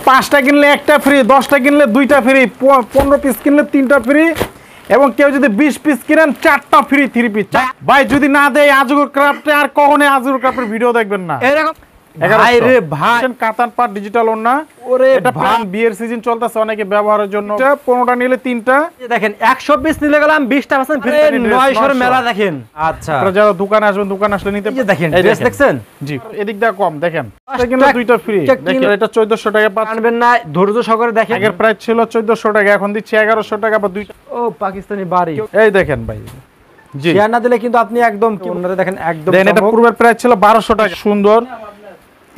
5টা কিনলে একটা ফ্রি, 10টা কিনলে 2টা ফ্রি, 15 পিস কিনলে 3টা ফ্রি, এবং কেউ যদি 20 পিস কিনেন 4টা ফ্রি 3 পিস। ভাই যদি না দেয় আজগর ক্রাফটে আর কখনো আজগর ক্রাফটের ভিডিও দেখবেন না। এরকম ভাই রে ভাই কাতান পাট ডিজিটাল ওন্না, এটা ভাই বিয়ের সিজন চলতেছে অনেকে ব্যবহারের জন্য। 15টা নিলে 3টা, দেখেন 100 পিস নিলে গেলাম 20% ফ্রি, 900 এর মেলা দেখেন। আচ্ছা আপনারা যারা দোকানে আসবেন দোকানে আসলে নিতে এই যে দেখেন ড্রেস দেখছেন, জি এদিক দা কম দেখেন, কিনলে 2টা ফ্রি। দেখেন এটা 1400 টাকা পাবেন না, ধৈর্য সহকারে দেখেন। আগের প্রাইস ছিল 1400 টাকা, এখন দিচ্ছি 1100 টাকা বা 2টা। ও পাকিস্তানি বাড়ি এই দেখেন ভাই, জি শেয়ার না দিলে কিন্তু আপনি একদম ওনারা দেখেন একদম। দেন এটা পূর্বের প্রাইস ছিল 1200 টাকা, সুন্দর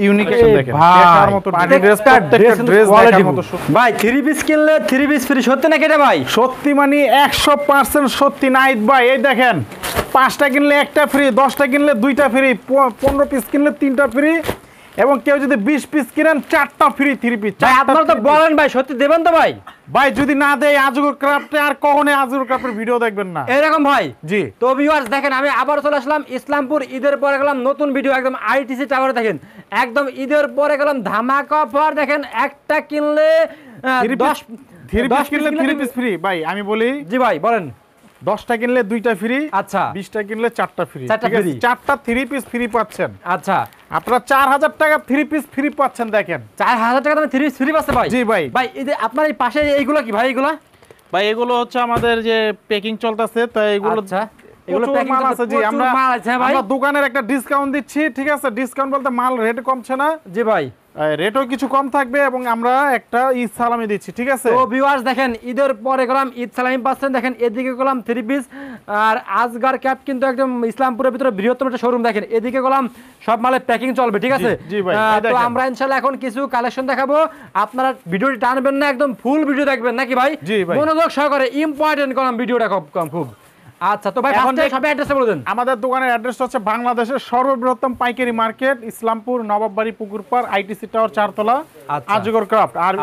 ইউনিক দেখেন দেখার মতো পার্টি ড্রেস, প্রত্যেকটা ড্রেস দেখার মতো। ভাই 3 পিস কিনলে 3 পিস ফ্রি, সত্যি নাকি এটা ভাই? সত্যি মানে 100% সত্যি নাইত ভাই। এই দেখেন 5টা কিনলে একটা ফ্রি, 10টা কিনলে 2টা ফ্রি, 15 পিস কিনলে 3টা ফ্রি, এবং কেউ যদি 20 পিস কিনেন 4টা ফ্রি 3 পিস। ভাই আপনারা তো বলেন ভাই, সত্যি দেবেন তো ভাই? ভাই যদি না দেয় আজগর ক্রাফটে আর কখনো আজগর ক্রাফটের ভিডিও দেখবেন না এরকম ভাই। জি তো ভিউয়ার্স দেখেন, আমি আবার চলে আসলাম ইসলামপুর, ঈদের পরে গেলাম নতুন ভিডিও, একদম আইটিসি টাওয়ারে দেখেন, একদম ঈদের পরে গেলাম ধামাকা অফার। দেখেন একটা কিনলে 10 পিস কিনলে 3 পিস ফ্রি। ভাই আমি বলি, জি ভাই বলেন। 10টা কিনলে 2টা ফ্রি, আচ্ছা 20টা কিনলে 4টা ফ্রি, ঠিক আছে? ফ্রি। 4টা 3 পিস ফ্রি পাচ্ছেন। আচ্ছা আপনারা 4000 টাকা 3 পিস ফ্রি পাচ্ছেন। দেখেন 4000 টাকা দামে 3 পিস ফ্রি পাচ্ছে ভাই। জি ভাই। ভাই এই যে আপনার এই পাশে এইগুলো কি ভাই? এগুলো ভাই এগুলো হচ্ছে আমাদের যে প্যাকিং চলতেছে, তো এগুলো আচ্ছা এগুলো প্যাকিং মাল আছে। জি আমরা দোকানের একটা ডিসকাউন্ট দিচ্ছি, ঠিক আছে? ডিসকাউন্ট বলতে মাল রেট কমছে না। জি ভাই রেটও কিছু কম থাকবে, এবং আমরা একটা ঈদ সালামি দিচ্ছি, ঠিক আছে? তো ভিউয়ার্স দেখেন ঈদের পরে গেলাম ঈদ সালামি পাচ্ছেন। দেখেন এদিকে গেলাম 3 পিস, আর আজগার ক্যাপ কিন্তু একদম ইসলামপুরের ভিতরে বৃহত্তম একটা শোরুম। দেখেন এদিকে গেলাম সব মালে প্যাকিং চলবে, ঠিক আছে? জি ভাই। তো আমরা ইনশাআল্লাহ এখন কিছু কালেকশন দেখাবো, আপনারা ভিডিওটি টানবেন না, একদম ফুল ভিডিও দেখবেন নাকি ভাই? জি ভাই। মনোযোগ সহকারে ইম্পর্টেন্ট করলাম ভিডিওটা খুব। আচ্ছা তো ভাই ফার্স্টে সব অ্যাড্রেসটা বলে দেন। আমাদের দোকানের অ্যাড্রেস হচ্ছে বাংলাদেশের সর্ববৃহত্তম পাইকারি market, Islampur Nawabbari পুকুরপাড়, ITC tower 4 তলা, আজগর ক্রাফট। আর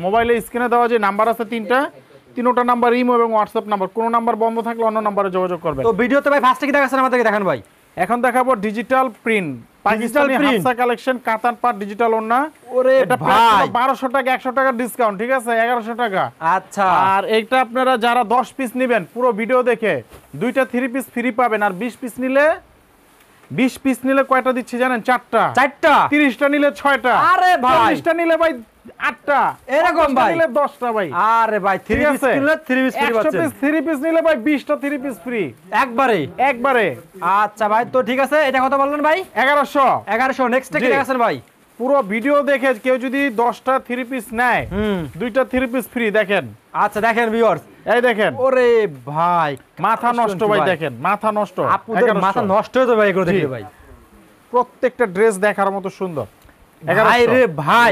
মোবাইলে স্ক্রিনে দেওয়া যে নাম্বার আছে 3টা নাম্বার ইমো এবং হোয়াটসঅ্যাপ নাম্বার, কোন নাম্বার বন্ধ থাকলে অন্য নাম্বারে যোগাযোগ করবেন। তো ভিডিওতে ভাই ফার্স্টে কি দেখাচ্ছেন আমাদেরকে দেখান ভাই। এখন দেখাবো digital print Pakistani Hafsa collection, কাতান পাট ডিজিটাল ওন্না। ওরে ভাই 1200 টাকা, 100 টাকা ডিসকাউন্ট, ঠিক আছে? 1100 টাকা। আচ্ছা আর এইটা আপনারা যারা 10 পিস নেবেন পুরো ভিডিও দেখে 2টা 3 পিস ফ্রি পাবেন। আর 20 পিস নিলে কয়টা দিচ্ছি জানেন? 4টা। 30টা নিলে 6টা। আরে ভাই 40টা নিলে ভাই 8টা। এরকম ভাই নিলে 10টা ভাই। আরে ভাই 3 পিস কিনলে 3 পিস ফ্রি পাচ্ছেন। 3 পিস নিলে ভাই 20টা 3 পিস ফ্রি একবারে। আচ্ছা ভাই তো ঠিক আছে, এটা কত বললেন ভাই? 1100 নেক্সট কি দেখাচ্ছেন ভাই? পুরো ভিডিও দেখে কেউ যদি 10টা 3 পিস নেয় 2টা 3 পিস ফ্রি। দেখেন আচ্ছা দেখেন ভিউয়ার্স, এই দেখেন। ওরে ভাই মাথা নষ্ট ভাই, দেখেন মাথা নষ্ট। আপনাদের মাথা নষ্ট হয়ে যাবে ভাই এগুলো দেখে ভাই। প্রত্যেকটা ড্রেস দেখার মতো সুন্দর। ভাই রে ভাই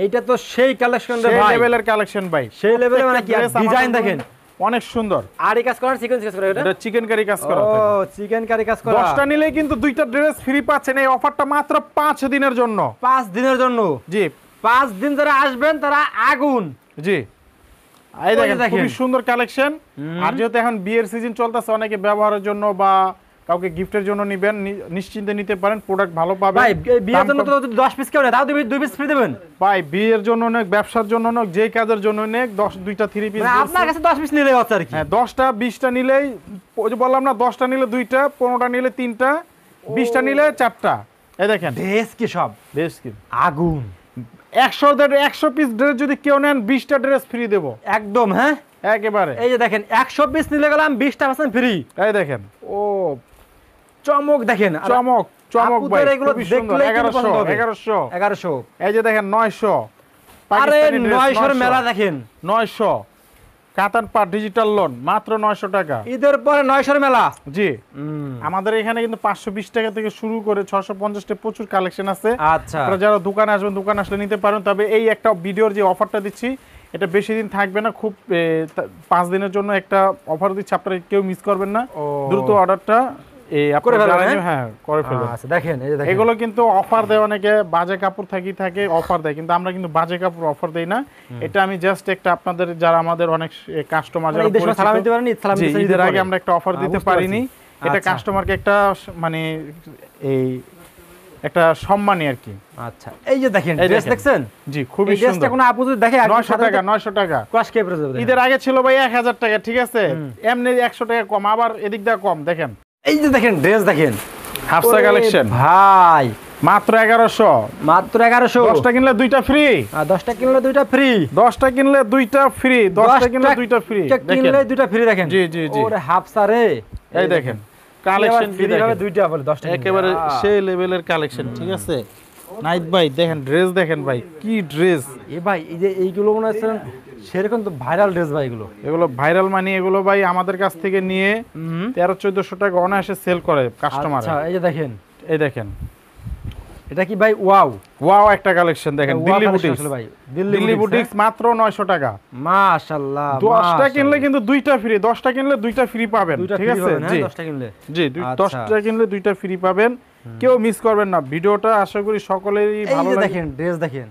এইটা তো সেই কালেকশন রে ভাই, সেই লেভেলের কালেকশন ভাই, সেই লেভেলে মানে কি ডিজাইন দেখেন অনেক সুন্দর। আর এই কাজ করেন সিকোয়েন্স কাজ করে, এটা চিকেন কারি কাজ করা। ও চিকেন কারি কাজ করা। 10টা নিলেই কিন্তু 2টা ড্রেস ফ্রি পাচ্ছেন। এই অফারটা মাত্র 5 দিনের জন্য। 5 দিনের জন্য? জি 5 দিন যারা আসবেন তারা আগুন। জি এই দেখেন খুবই সুন্দর কালেকশন। আর যেহেতু এখন বিয়ের সিজন চলতেছে, অনেকে ব্যবহারের জন্য বা কাউকে গিফটের জন্য নেবেন, নিশ্চিন্তে নিতে পারেন, প্রোডাক্ট ভালো পাবেন। ভাই বিয়ের জন্য তো 10 পিস কেউ না, তাও 2 পিস ফ্রি দেবেন ভাই? বিয়ের জন্য নেক, ব্যবসার জন্য নেক, যে কাজের জন্য নেক, 2টা 3 পিস আপনার কাছে 10 পিস নিলেই হচ্ছে আর কি। হ্যাঁ 10টা 20টা নিলেই, ওই যে বললাম না 10টা নিলে 2টা, 15টা নিলে 3টা, 20টা নিলে 4টা। এই দেখেন ড্রেস কি সব, ড্রেস কি আগুন। 100 পিস ড্রেস যদি কেউ নেন 20টা ড্রেস ফ্রি দেব একদম। হ্যাঁ একেবারে। এই যে দেখেন 100 পিস নিলে গেলাম 20% ফ্রি। এই দেখেন ও চমক দেখেন, চমক ভাই এগুলো দেখলে 1100। এই যে দেখেন 900। আরে 900 এর মেলা দেখেন, 900 কাতান পাট ডিজিটাল লোন মাত্র 900 টাকা। ঈদের পরে 900 এর মেলা। জি আমাদের এখানে কিন্তু 520 টাকা থেকে শুরু করে 650 টা প্রচুর কালেকশন আছে। আচ্ছা আপনারা যারা দোকানে আসবেন দোকানে আসলে নিতে পারেন। তবে এই একটা ভিডিওর যে অফারটা দিচ্ছি এটা বেশি দিন থাকবে না, খুব 5 দিনের জন্য একটা অফার দিচ্ছি, আপনারা কেউ মিস করবেন না। দ্রুত অর্ডারটা এগুলো কিন্তু অফার দেয়, অনেকে বাজে কাপড় থাকে অফার দেয়, কিন্তু আমরা কিন্তু বাজে কাপড় অফার দেই না। এটা আমি জাস্ট একটা আপনাদের যারা আমাদের অনেক কাস্টমার যারা ঈদের আগে আমরা একটা অফার দিতে পারিনি, এটা কাস্টমারকে একটা মানে একটা সম্মানী আর কি। আচ্ছা এই যে দেখেন ড্রেস দেখছেন, জি খুবই এই ড্রেসটা সুন্দর। কোনো আপু যদি দেখে 900 টাকা 900 টাকা ক্রাশ কে প্রাইস হবে। ঈদের আগে ছিল ভাই 1000 টাকা, ঠিক আছে, এমনি 100 টাকা কম, আবার এদিক দিয়ে কম। দেখেন এই যে দেখেন ড্রেস দেখেন, হাফসা কালেকশন ভাই মাত্র 1100, মাত্র 1100। 10টা কিনলে 2টা ফ্রি, আর 10টা কিনলে 2টা ফ্রি, 10টা কিনলে 2টা ফ্রি, 10টা কিনলে 2টা ফ্রি। কিনলে 2টা ফ্রি দেখেন। জি জি জি, ওরে হাফসা রে, এই দেখেন কালেকশন ফ্রি ভাবে 2টা বলে 10টা একেবারে সেই লেভেলের কালেকশন, ঠিক আছে। নাইট ভাই দেখেন ড্রেস দেখেন ভাই, কি ড্রেস এ ভাই, এই যে এইগুলো মনে হচ্ছে সেরকম তো ভাইরাল ড্রেস ভাই এগুলো। এগুলো ভাইরাল মানে এগুলো ভাই আমাদের কাছ থেকে নিয়ে 1300-1400 টাকা অনায়াসে সেল করে কাস্টমার। আচ্ছা এই যে দেখেন, এই দেখেন এটা কি ভাই ওয়াও ওয়াও একটা কালেকশন দেখেন, দিল্লি বুটিক্স ভাই, দিল্লি বুটিক্স মাত্র 900 টাকা। মাশাআল্লাহ, 10টা কিনলে কিন্তু 2টা ফ্রি, 10টা কিনলে 2টা ফ্রি পাবেন, ঠিক আছে। জি 10টা কিনলে জি 10টা কিনলে 2টা ফ্রি পাবেন, কেউ মিস করবেন না। ভিডিওটা আশা করি সকলেরই ভালো এই যে লাগে। দেখেন ড্রেস দেখেন,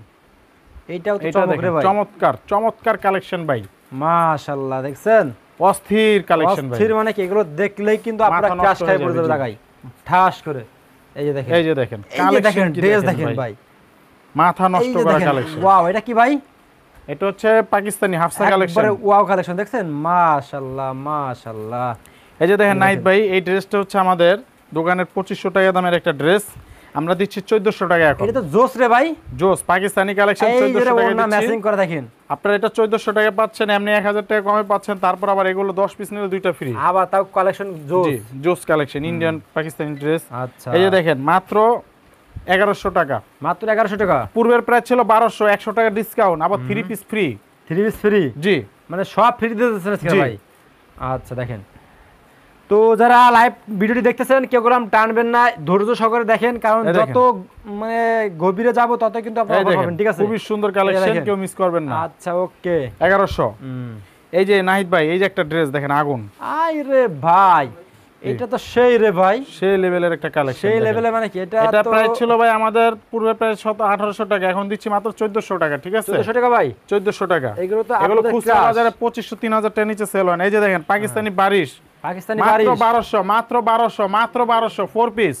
এইটাও তো এটা চমক রে দেখেন ভাই, চমৎকার চমৎকার কালেকশন ভাই, মাশাআল্লাহ দেখছেন অস্থির কালেকশন ভাই। অস্থির মানে কি, এগুলো দেখলেই কিন্তু আপনারা মাথা ক্রাশ নষ্ট খাই হয়ে পড়ে যাবে, যাবে জি। লাগাই ঠাস করে। এই যে দেখেন, এই যে দেখেন এই যে দেখেন কালেকশন, ড্রেস দেখেন ভাই, মাথা এই নষ্ট যে করা দেখেন কালেকশন। ওয়াও, এটা কি ভাই? এটা হচ্ছে পাকিস্তানি হাফসা কালেকশন, একবারে ওয়াও কালেকশন দেখছেন, মাশাআল্লাহ মাশাআল্লাহ। এই যে দেখেন নাহিদ ভাই, এই ড্রেসটা হচ্ছে আমাদের দোকানের 2500 টাকা দামের একটা ড্রেস, আমরা দিচ্ছি 1400 টাকা এখন। এটা তো জোস রে ভাই, জোস পাকিস্তানি কালেকশন এই যে 1400 টাকা ওনা ম্যাচিং দিচ্ছি। করে দেখেন, আপনারা এটা 1400 টাকা পাচ্ছেন, এমনি 1000 টাকা কমে পাচ্ছেন, তারপর আবার এগুলো 10 পিস নিলে 2টা ফ্রি। আবার তাও কালেকশন জোস। জি জোস কালেকশন ইন্ডিয়ান পাকিস্তানি ড্রেস। আচ্ছা এই যে দেখেন মাত্র 1100 টাকা, মাত্র 1100 টাকা, পূর্বের প্রাইস ছিল 1200, 100 টাকা ডিসকাউন্ট, আবার 3 পিস ফ্রি। 3 পিস ফ্রি, জি মানে সব ফ্রি দিতেছেন আজকে জি। ভাই। আচ্ছা দেখেন, তো যারা লাইভ ভিডিওটি দেখতেছেন কেউ কলম টানবেন না, ধৈর্য সহকারে দেখেন, কারণ এই দেখেন। যত মানে গভীরে যাব তত কিন্তু আপনারা এই অবাক দেখেন হবেন, ঠিক আছে। খুবই সুন্দর কালেকশন, দেখেন। কেউ মিস করবেন না। আচ্ছা ওকে, 1100। এই যে নাহিদ ভাই, এই যে একটা ড্রেস দেখেন আগুন, আই রে ভাই, এটা তো সেই রে ভাই, সেই লেভেলের একটা কালেকশন। সেই লেভেলে মানে কি, এটা এটা তো প্রাইস ছিল ভাই আমাদের পূর্বে প্রাইস 1800 টাকা, এখন দিচ্ছি মাত্র 1400 টাকা, ঠিক আছে। 1400 টাকা ভাই, 1400 টাকা। এগুলো তো এগুলো আপনাদের খুচরা ক্লাস। বাজারে 2500-3000 টাকা নিচে সেল হয় না। এই যে দেখেন পাকিস্তানি বারিশ পাকিস্তানি মাত্র বারিশ, 1200, মাত্র 1200, মাত্র 1200 4 পিস,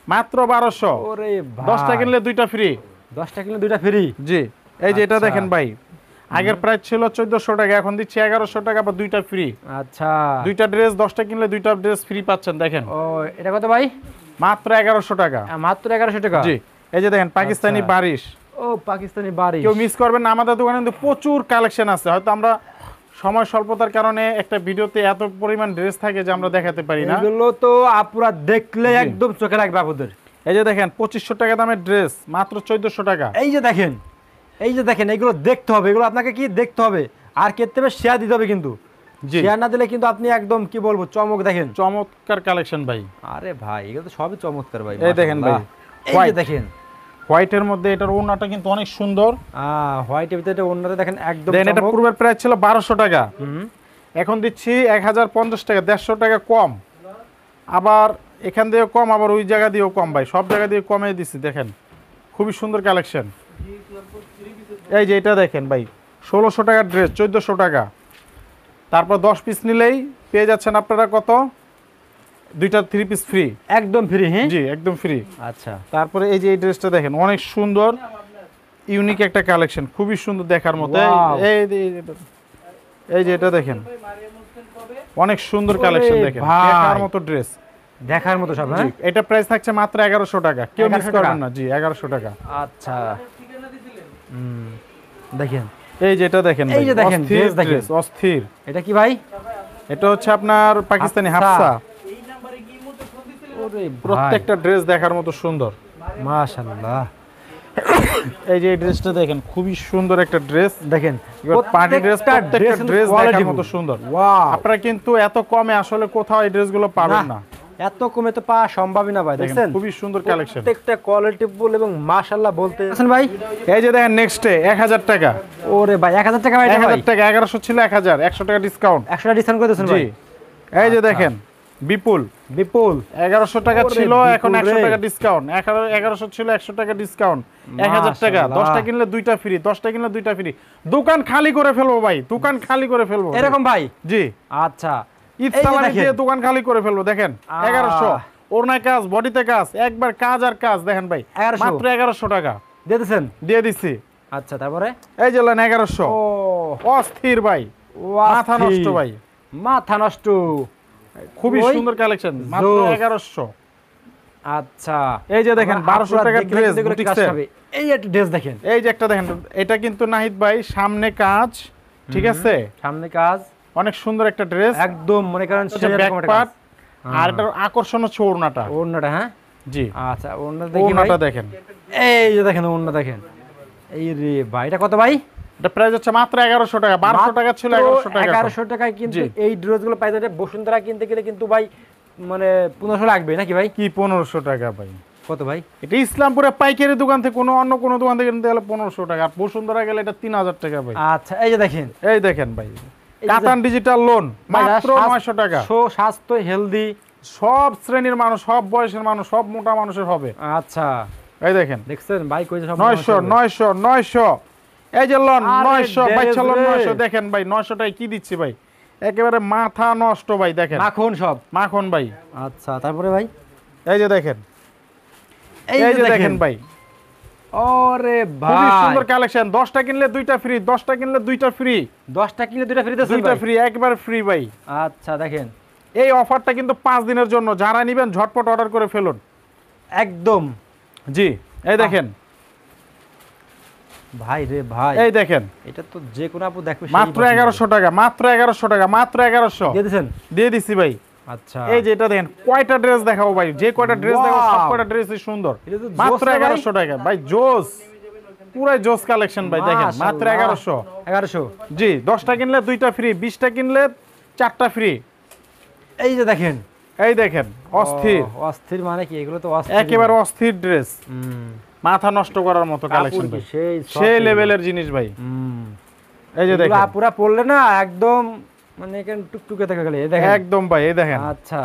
মাত্র 1200। ওরে ভাই 10টা কিনলে 2টা ফ্রি। 10টা কিনলে 2টা ফ্রি। জি এই যে এটা আচ্ছা। দেখেন ভাই, আগের প্রাইস ছিল 1400 টাকা, এখন দিচ্ছি 1100 টাকা, বা 2টা ফ্রি। আচ্ছা 2টা ড্রেস 10টা কিনলে 2টা ড্রেস ফ্রি পাচ্ছেন। দেখেন ও এটা কত ভাই? মাত্র 1100 টাকা। মাত্র 1100 টাকা। জি এই যে দেখেন পাকিস্তানি আচ্ছা। বারিশ, ও পাকিস্তানি বারিশ, কেউ মিস করবেন না। আমাদের দোকানে কিন্তু প্রচুর কালেকশন আছে, হয়তো আমরা সময় স্বল্পতার কারণে একটা ভিডিওতে এত পরিমাণ ড্রেস থাকে যে আমরা দেখাতে পারি না। এগুলো তো আপুরা দেখলে জি। একদম চোখে লাগবে আপুদের। এই যে দেখেন 2500 টাকা দামের ড্রেস মাত্র 1400 টাকা। এই যে দেখেন, এই যে দেখেন, এগুলো দেখতে হবে, এগুলো আপনাকে কি দেখতে হবে আর করতে হবে, শেয়ার দিতে হবে কিন্তু। জি শেয়ার না দিলে কিন্তু আপনি একদম কি বলবো চমক দেখেন। চমৎকার কালেকশন ভাই। আরে ভাই এগুলো তো সবই চমৎকার ভাই। এই দেখেন ভাই, মাশাআল্লাহ। এই যে white। দেখেন হোয়াইটের মধ্যে এটার ওড়নাটা কিন্তু অনেক সুন্দর। হোয়াইটের ভিতরে অন্যটা দেখেন একদম দেন এটা চমক। পূর্বের প্রাইস ছিল 1200 টাকা, হুম। এখন দিচ্ছি 1050 টাকা, 150 টাকা কম। আবার এখান দিয়েও কম, আবার ওই জায়গা দিয়েও কম ভাই, সব জায়গা দিয়ে কমে দিচ্ছি। দেখেন খুবই সুন্দর কালেকশন। এই যে এটা দেখেন ভাই 1600 টাকার ড্রেস 1400 টাকা, তারপর 10 পিস নিলেই পেয়ে যাচ্ছেন আপনারা কত, 2টা 3 পিস ফ্রি। একদম ফ্রি। হ্যাঁ জি একদম ফ্রি। আচ্ছা তারপরে এই যে এই ড্রেসটা দেখেন অনেক সুন্দর, ইউনিক একটা কালেকশন, খুবই সুন্দর দেখার মতো। Wow। এই যে এটা দেখেন অনেক সুন্দর ওরে কালেকশন, দেখেন ভাই। দেখার মতো ড্রেস। দেখার মতো সব। হ্যাঁ এটা প্রাইস থাকছে মাত্র 1100 টাকা, কেউ মিস 1100 করবেন টাকা। না। জি 1100 টাকা। আচ্ছা দেখেন, এই যে এটা দেখেন এই যে ভাই, দেখেন, অস্থির dress দেখেন। dress, অস্থির। এটা কি ভাই? এটা হচ্ছে আপনার পাকিস্তানি হাফসা। হাফসা। ওরে প্রত্যেকটা ড্রেস দেখার মতো সুন্দর। মাশাআল্লাহ এই যে এই ড্রেসটা দেখেন খুবই সুন্দর একটা ড্রেস, দেখেন পার্টি ড্রেস, প্রত্যেকটা ড্রেস দেখার মতো সুন্দর। ওয়াও আপনারা কিন্তু এত কমে আসলে কোথাও এই ড্রেসগুলো পাবেন না। এত কমে তো পাওয়া সম্ভবই না ভাই। দেখেন দেখছেন খুবই সুন্দর কালেকশন। প্রত্যেকটা কোয়ালিটি ফুল এবং মাশাআল্লাহ বলতে আছেন ভাই। এই যে দেখেন নেক্সটে 1000 টাকা। ওরে ভাই 1000 টাকা ভাই, এটা ভাই 1000 টাকা, 1100 ছিল 1000, 100 টাকা ডিসকাউন্ট। 100 টাকা ডিসকাউন্ট করে দিয়েছেন জি ভাই। এই যে দেখেন বিপুল, বিপুল 1100 টাকা ওরে ছিল, এখন বিপুল 100 রে। টাকা ডিসকাউন্ট। 1100 ছিল, 100 টাকা ডিসকাউন্ট, 1000 টাকা। মাশাআল্লাহ। 10টা কিনলে 2টা ফ্রি, 10টা কিনলে 2টা ফ্রি। দোকান খালি করে ফেলবো ভাই, দোকান খালি করে ফেলবো এরকম ভাই। জি আচ্ছা ঈদ এই যে সালামি দেখেন। দিয়ে দোকান খালি করে ফেলবো। দেখেন 1100 ওড়নায় কাজ, বডিতে কাজ, একবার কাজ আর কাজ। দেখেন ভাই 1100 মাত্র 1100 টাকা দিয়ে দিচ্ছেন। দিয়ে দিচ্ছি। আচ্ছা তারপরে এই যে 1100। ও অস্থির ভাই, মাথা নষ্ট ভাই, মাথা নষ্ট। খুবই ওই সুন্দর কালেকশন, মাত্র জোস। 1100। আচ্ছা এই যে দেখেন 1200 টাকা ড্রেস কাজ বুটিক্সের। হবে। এই একটা ড্রেস দেখেন, এই যে একটা দেখেন, এটা কিন্তু নাহিদ ভাই সামনে কাজ, ঠিক আছে, সামনে কাজ, অনেক সুন্দর একটা ড্রেস। একদম মনে করেন হচ্ছে ব্যাক পার্ট, আর এটার আকর্ষণ হচ্ছে ওড়নাটা। ওড়নাটা, হ্যাঁ জি, আচ্ছা ওড়না দেখি ভাই। ওড়নাটা দেখেন, এই যে দেখেন ওড়না দেখেন। এই রে ভাই এটা কত ভাই? এটা প্রাইস হচ্ছে মাত্র 1100 টাকা। 1200 টাকা ছিল, 1100 টাকা। 1100 টাকায় কিন্তু জি। এই ড্রেসগুলো পাই যাচ্ছে। বসুন্ধরা কিনতে গেলে কিন্তু ভাই মানে 1500 লাগবে নাকি ভাই? কি 1500 টাকা ভাই? কত ভাই? এটা ইসলামপুরে পাইকারি দোকান থেকে, অন্য কোনো দোকান থেকে কিনতে গেলে 1500 টাকা, আর বসুন্ধরা গেলে এটা 3000 টাকা ভাই। আচ্ছা এই যে দেখেন, এই দেখেন ভাই, যে- কাতান ডিজিটাল লোন মাত্র 900 টাকা। স্বাস্থ্য হেলদি সব শ্রেণীর মানুষ, সব বয়সের মানুষ, সব মোটা মানুষের হবে। আচ্ছা এই দেখেন দেখছেন ভাই কইছে সব 900 900 900। এই যে লোন আরে 900, বাচ্চা লোন ডেজ রে। 900। দেখেন ভাই 900 টাকায় কি দিচ্ছি ভাই, একেবারে মাথা নষ্ট ভাই। দেখেন মাখন সব। মাখন ভাই। আচ্ছা তারপরে ভাই এই যে দেখেন, এই যে দেখেন ভাই, ওরে খুবই ভাই সুন্দর কালেকশন। 10টা কিনলে 2টা ফ্রি, 10টা কিনলে 2টা ফ্রি, 10টা কিনলে 2টা ফ্রি দিতেছেন 2টা ভাই? ফ্রি, একবার ফ্রি ভাই। আচ্ছা দেখেন এই অফারটা কিন্তু 5 দিনের জন্য, যারা নেবেন ঝটপট অর্ডার করে ফেলুন। একদম। জি, এই দেখেন ভাই রে ভাই এই দেখেন, এটা তো যে কোনো আপু দেখবে সেই মাত্র পছন্দ 1100 টাকা, মাত্র 1100 টাকা, মাত্র 1100 দিয়ে দিছেন। দিয়ে দিছি ভাই। আচ্ছা এই যে এটা দেখেন, কয়টা ড্রেস দেখাবো ভাই, যে কয়টা ড্রেস দেখাবো সব Wow! কয়টা ড্রেসই সুন্দর। এটা তো জোস মাত্র রে ভাই। 1100 টাকা ভাই, জোস, পুরাই জোস কালেকশন ভাই। দেখেন মাত্র 1100। 1100। জি, 10টা কিনলে 2টা ফ্রি, 20টা কিনলে 4টা ফ্রি। এই যে দেখেন এই দেখেন অস্থির, অস্থির মানে কি এগুলো তো অস্থির একেবারে অস্থির ড্রেস, হুম মাথা নষ্ট করার মতো কালেকশন ভাই, সেই সেই লেভেলের জিনিস ভাই। হুম এই যে দেখেন পুরা পড়লে না একদম মানে এখানে টুকটুকে থেকে গেলে এই দেখেন একদম ভাই, এই দেখেন, আচ্ছা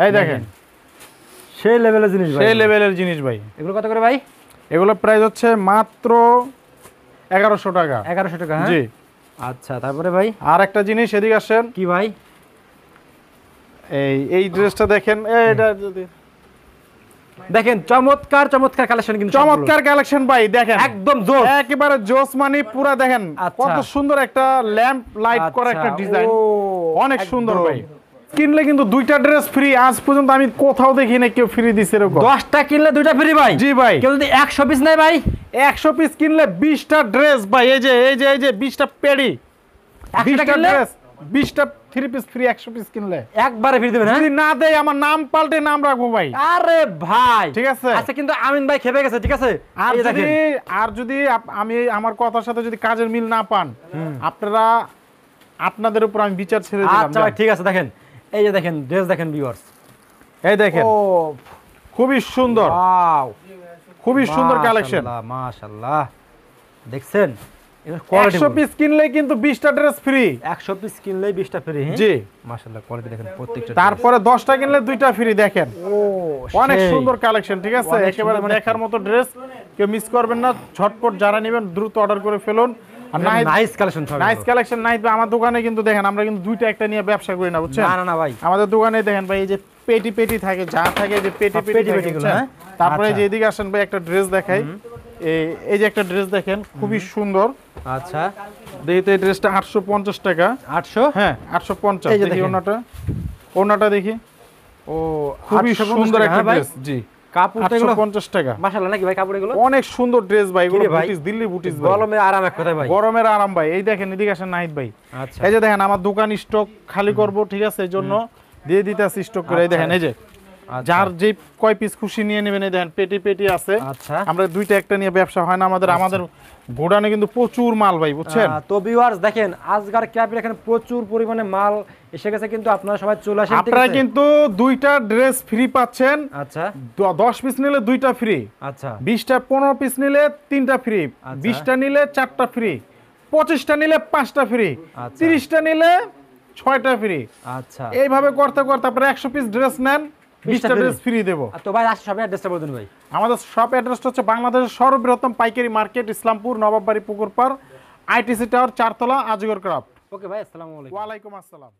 এই দেখেন সেই লেভেলের জিনিস ভাই, সেই লেভেলের জিনিস ভাই। এগুলো কত করে ভাই? এগুলো প্রাইস হচ্ছে মাত্র 1100 টাকা। 1100 টাকা, হ্যাঁ জি। আচ্ছা তারপরে ভাই আর একটা জিনিস, এদিকে আসেন, কি ভাই? এই ড্রেসটা দেখেন, এইটা যদি দেখেন চমৎকার চমৎকার কালেকশন কিন্তু সবগুলো। চমৎকার কালেকশন ভাই। দেখেন একদম জোস। একেবারে জোস, মানে পুরা দেখেন আচ্ছা। কত সুন্দর একটা ল্যাম্প লাইট করা একটা আচ্ছা, ডিজাইন, ও, অনেক সুন্দর একদম। ভাই। কিনলে কিন্তু 2টা ড্রেস ফ্রি, আজ পর্যন্ত আমি কোথাও দেখি না কেউ ফ্রি দিছে এরকম। 10টা কিনলে 2টা ফ্রি ভাই? জি ভাই। কেউ যদি 100 পিস নেয় ভাই? 100 পিস কিনলে 20টা ড্রেস ভাই। এই যে 20টা পেডি, 100টা 20টা কিনলে ড্রেস, 20টা 3 পিস ফ্রি 100 পিস কিনলে। একবারে ফ্রি দেবেন, হ্যাঁ? যদি না দেয় আমার নাম পাল্টে নাম রাখবো ভাই। আরে ভাই ঠিক আছে। আচ্ছা কিন্তু আমিন ভাই খেপে গেছে, ঠিক আছে? আর এই যদি দেখেন আমি আমার কথার সাথে যদি কাজের মিল না পান, আপনারা, আপনাদের উপর আমি বিচার ছেড়ে দিলাম। আচ্ছা ভাই ঠিক আছে, দেখেন এই যে দেখেন ড্রেস দেখেন ভিউয়ার্স, এই দেখেন ও খুবই সুন্দর, ওয়াও খুবই সুন্দর কালেকশন। মাশাআল্লাহ দেখছেন এটা কোয়ালিটি 100 পিস কিনলে কিন্তু 20টা ড্রেস ফ্রি। 100 পিস কিনলেই 20টা ফ্রি, হ্যাঁ জি। মাশাআল্লাহ কোয়ালিটি দেখেন প্রত্যেকটা। তারপরে 10টা কিনলে 2টা ফ্রি। দেখেন ও অনেক সেই। সুন্দর কালেকশন, ঠিক আছে, অনেক একেবারে সুন্দর, দেখার মতো ড্রেস, কেউ মিস করবেন না। ঝটপট যারা নেবেন দ্রুত অর্ডার করে ফেলুন। আর নাইস কালেকশন সব। নাইস কালেকশন নাই আমার দোকানে কিন্তু দেখেন, আমরা কিন্তু 2টা একটা নিয়ে ব্যবসা করি না, বুঝছেন? না ভাই আমাদের দোকানে দেখেন ভাই, এই যে পেটি থাকে, যা থাকে যে পেটি পেটি থাকে, পেটিগুলো, বুঝছেন? হ্যাঁ? তারপরে আচ্ছা। যে এদিকে আসেন ভাই, একটা ড্রেস দেখাই। এই যে একটা ড্রেস দেখেন, খুবই সুন্দর। আচ্ছা দেখি তো, এই ড্রেসটা 850 টাকা। 800, হ্যাঁ 850। এই যে দেখি দেখেন। ওনাটা দেখি, ও খুবই 850 সুন্দর টাকা, একটা হ্যাঁ ভাই? ড্রেস। জি, কাপড় এগুলো 850 টাকা। মাশাআল্লাহ নাকি ভাই কাপড় এগুলো? অনেক সুন্দর ড্রেস ভাই, এগুলো কিরে ভাই? বুটিস, দিল্লি বুটিস ভাই। গরমে আরাম এক কথায় ভাই। গরমের আরাম ভাই। এই দেখেন, এদিকে আসেন নাহিদ ভাই, আচ্ছা এই যে দেখেন আমার দোকান স্টক খালি করব, ঠিক আছে, এই জন্য দিয়ে দিতে আসি স্টক করে। এই দেখেন, এই যে যার যে কয় পিস খুশি নিয়ে নেবেন। এই দেখেন পেটি আছে। আচ্ছা আমরা 2টা একটা নিয়ে ব্যবসা হয় না আমাদের গোডাউনে কিন্তু প্রচুর মাল ভাই, বুঝছেন? তো ভিউয়ার্স দেখেন আজগার ক্যাপের এখানে প্রচুর পরিমাণে মাল এসে গেছে, কিন্তু আপনারা সবাই চলে আসেন, ঠিক আপনারা আছে? কিন্তু 2টা ড্রেস ফ্রি পাচ্ছেন। আচ্ছা 10 পিস নিলে 2টা ফ্রি, আচ্ছা 20টা 15 পিস নিলে 3টা ফ্রি, আচ্ছা। 20টা নিলে 4টা ফ্রি, 25টা নিলে 5টা ফ্রি, আচ্ছা। 30টা নিলে 6টা ফ্রি। আচ্ছা এইভাবে করতে করতে আপনারা 100 পিস ড্রেস নেন, 20টা free। ড্রেস ফ্রি দেব। তো ভাই আসলে সবাই অ্যাড্রেসটা বলুন ভাই। আমাদের শপ অ্যাড্রেসটা হচ্ছে বাংলাদেশের সর্ববৃহত্তম পাইকারি market, Islampur Nawabbari পুকুরপাড়, ITC tower 4 তলা, আজগর ক্রাফট। ওকে ভাই, আসসালামু আলাইকুম। ওয়ালাইকুম আসসালাম।